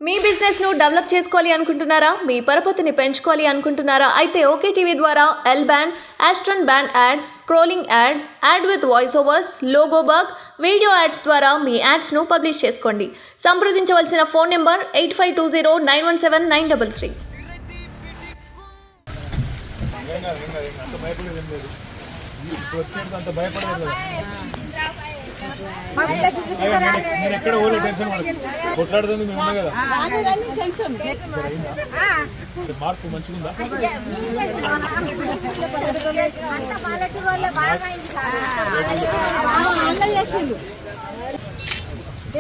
మీ business ను develop చేసుకోవాలి అనుకుంటున్నారా? మీ పరపతిని పెంచుకోవాలి అనుకుంటున్నారా? అయితే ఓకే టీవీ ద్వారా L band, aston band ad, scrolling ad, ad with voice overs, logo bug, video ads ద్వారా మీ యాడ్స్ ను పబ్లిష్ చేసుకోండి. సంప్రదించవలసిన ఫోన్ నెంబర్ 8520917933. నేను ఎక్కడ ఓలే టెన్షన్ కొట్లాడుతుంది మేము ఉన్నా కదా మార్పు మంచిగుందా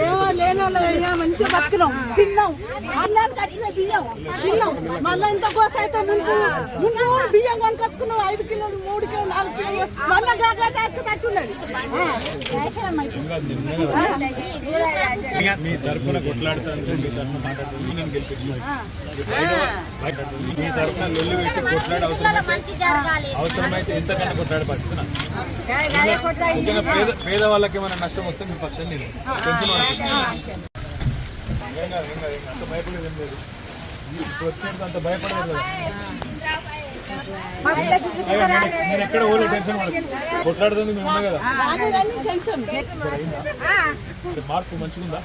ఏమో లేని మంచిగా బతికినాం, తిన్నాం, అన్నానికి వచ్చిన బియ్యం తిన్నాం. మళ్ళీ ఇంత కోస అయితే ముందు బియ్యం కొనుకొచ్చుకున్నాం 5 కిలోలు 3 కిలోలు 4 కిలోలు మళ్ళీ గాగైతే వచ్చి కట్టున్నది. మీ తరఫున కొట్లాడుతాను, మీ తరఫున మాట్లాడుతుంది, నేను గెలిపించాను. మీ తరఫున లొల్లి పెట్టి కొట్లాడే అవసరమైతే ఎంతకన్నా కొట్లాడే పడుతున్నా. పేద వాళ్ళకి ఏమైనా నష్టం వస్తే మీ పక్షం నేను టెన్షన్ అంత భయపడేది ఏం లేదు. ఇప్పుడు వచ్చేది అంత భయపడలేదు కదా. నేను ఎక్కడ ఓలే టెన్షన్ కొట్లాడుతుంది మేము ఉన్నా కదా మార్పు మంచిగుందా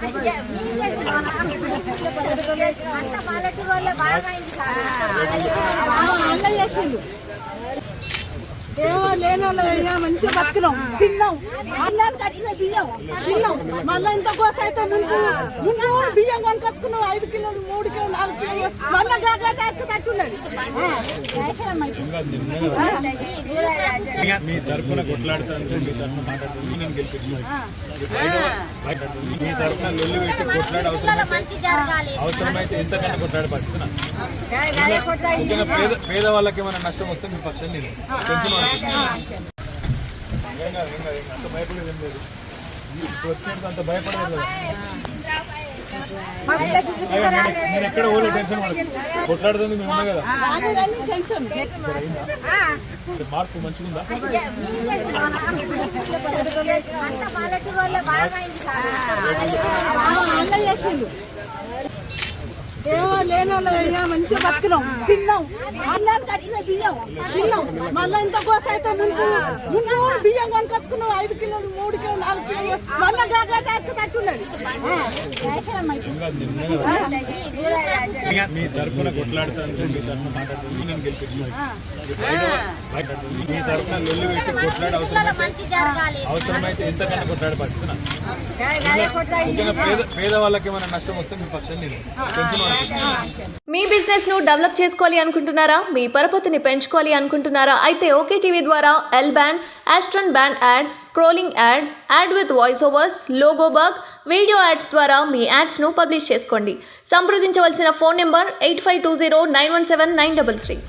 ఏమో లేని మంచిగా బతికినాం, తిన్నాం, అన్నానికి వచ్చిన బియ్యం తిన్నాం. మళ్ళీ ఇంత కోస అయితే ముందు బియ్యం కొనుకొచ్చుకున్నాం 5 కిలోలు 3 కిలోలు 4 కిలోలు మళ్ళీ గాగైతే వచ్చి కట్టున్నది. మీ తరఫున కొట్లాడుతాను, మీ తరఫున మాట్లాడుతుంది, నేను గెలిపించాను. మీ తరఫున లొల్లి పెట్టి కొట్లాడే అవసరమైతే ఎంతకన్నా కొట్లాడే పడుతున్నా. పేద వాళ్ళకి ఏమైనా నష్టం వస్తే మీ పక్షం నేను టెన్షన్ అంత భయపడేది ఏం లేదు. ఇప్పుడు వచ్చేది అంత భయపడలేదు కదా. నేను ఎక్కడ ఓలే టెన్షన్ కొట్లాడుతుంది మేము ఉన్నా కదా మార్పు మంచిగుందా ఏమో లేని మంచిగా బతికినాం, తిన్నాం, అన్నానికి వచ్చిన బియ్యం తిన్నాం. మళ్ళీ ఇంత కోస అయితే ముందు బియ్యం కొనుకొచ్చుకున్నాం 5 కిలోలు 3 కిలోలు 4 కిలోలు మళ్ళీ గాగైతే వచ్చి కట్టున్నది. మీ తరఫున కొట్లాడుతాను, మీ తరఫున మాట్లాడుతుంది, నేను గెలిపించాను. మీ తరఫున లొల్లి పెట్టి కొట్లాడే అవసరమైతే ఎంతకన్నా కొట్లాడే పడుతున్నా. పేద వాళ్ళకి ఏమైనా నష్టం వస్తే మీ పక్షం నేను టెన్షన్ మీ బిజినెస్ ను డెవలప్ చేసుకోవాలి అనుకుంటున్నారా? మీ పరపతిని పెంచుకోవాలి అనుకుంటున్నారా? అయితే ఓకే టీవీ ద్వారా L band, aston band ad, scrolling ad, ad with voice overs, logo bug, video ads ద్వారా మీ యాడ్స్ ను పబ్లిష్ చేసుకోండి. సంప్రదించవలసిన ఫోన్ నెంబర్ 8520917933.